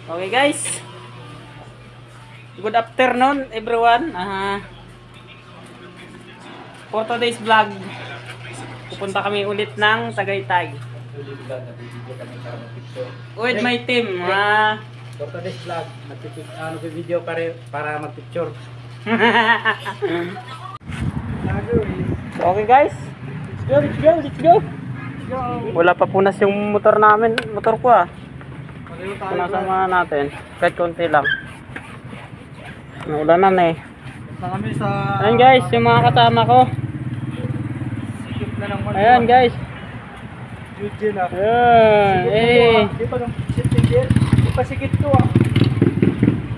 Okay guys, good afternoon everyone. For today's vlog, pupunta kami ulit ng Tagaytay with my team. For today's vlog, nag-video para mag-picture. Okay guys, let's go. Wala pa punas yung motor namin, motor ko Pinasama natin, kahit konti lang. Naulanan eh. Kami sa... Ayan guys, yung mga kasama ko. Sikip na ng manuwa. Ayan guys. Eugene Ayan, Di pa ng sikip. Di pa sikip to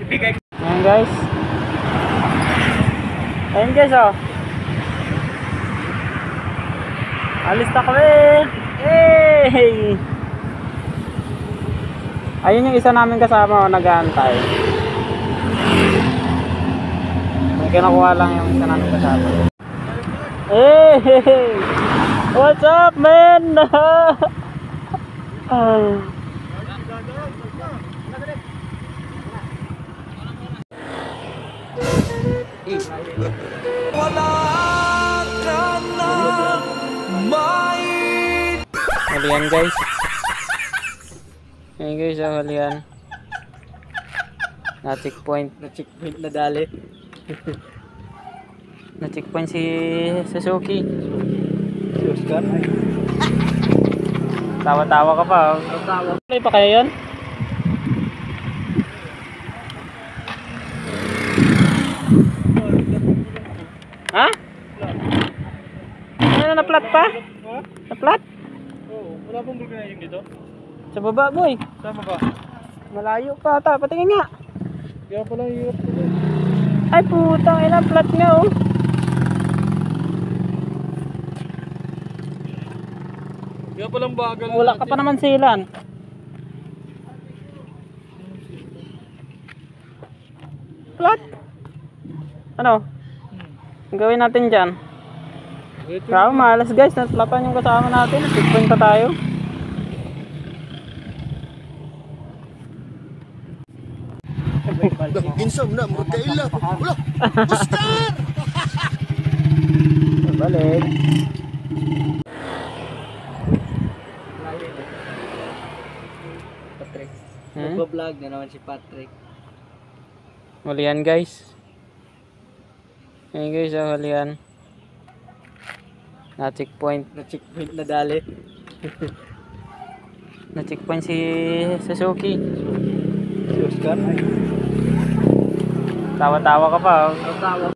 Ibigay. Ayan guys. Ayan guys Alis na kami. Hey! Ayun yung isa namin kasama nag-aantay. May kinakuha lang yung isa namin kasama. Hey! What's up, man? Wala ka na may... Halian guys. Ayan guys, halian. Na-checkpoint na dali. Na-checkpoint si Suzuki. Si Oscar. Tawa-tawa ka pa. Tuloy pa kaya yun? Ha? Ano na-flat pa? Na-flat? Oo, wala pong bulga yung dito. Sa baba boy. Sama ba? Malayo pa ata. Patingin nga. Kaya pala hirap ko. Ay putang ina, flat nga Kaya palang bagal. Wala ka pa naman silan. Flat. Ano? Ang gawin natin dyan? Kaya malas guys, natlatan yung kasama natin. Checkpoint pa tayo. Insam na, murkaila. Wala, Oscar! Balik. Patrick. Hmm? Nagpa-vlog na naman si Patrick. Halian guys. Ayan guys, halian. Na-checkpoint na dali. Na-checkpoint si Suzuki. Si Oscar. Tawa-tawa ka pa. Tawa.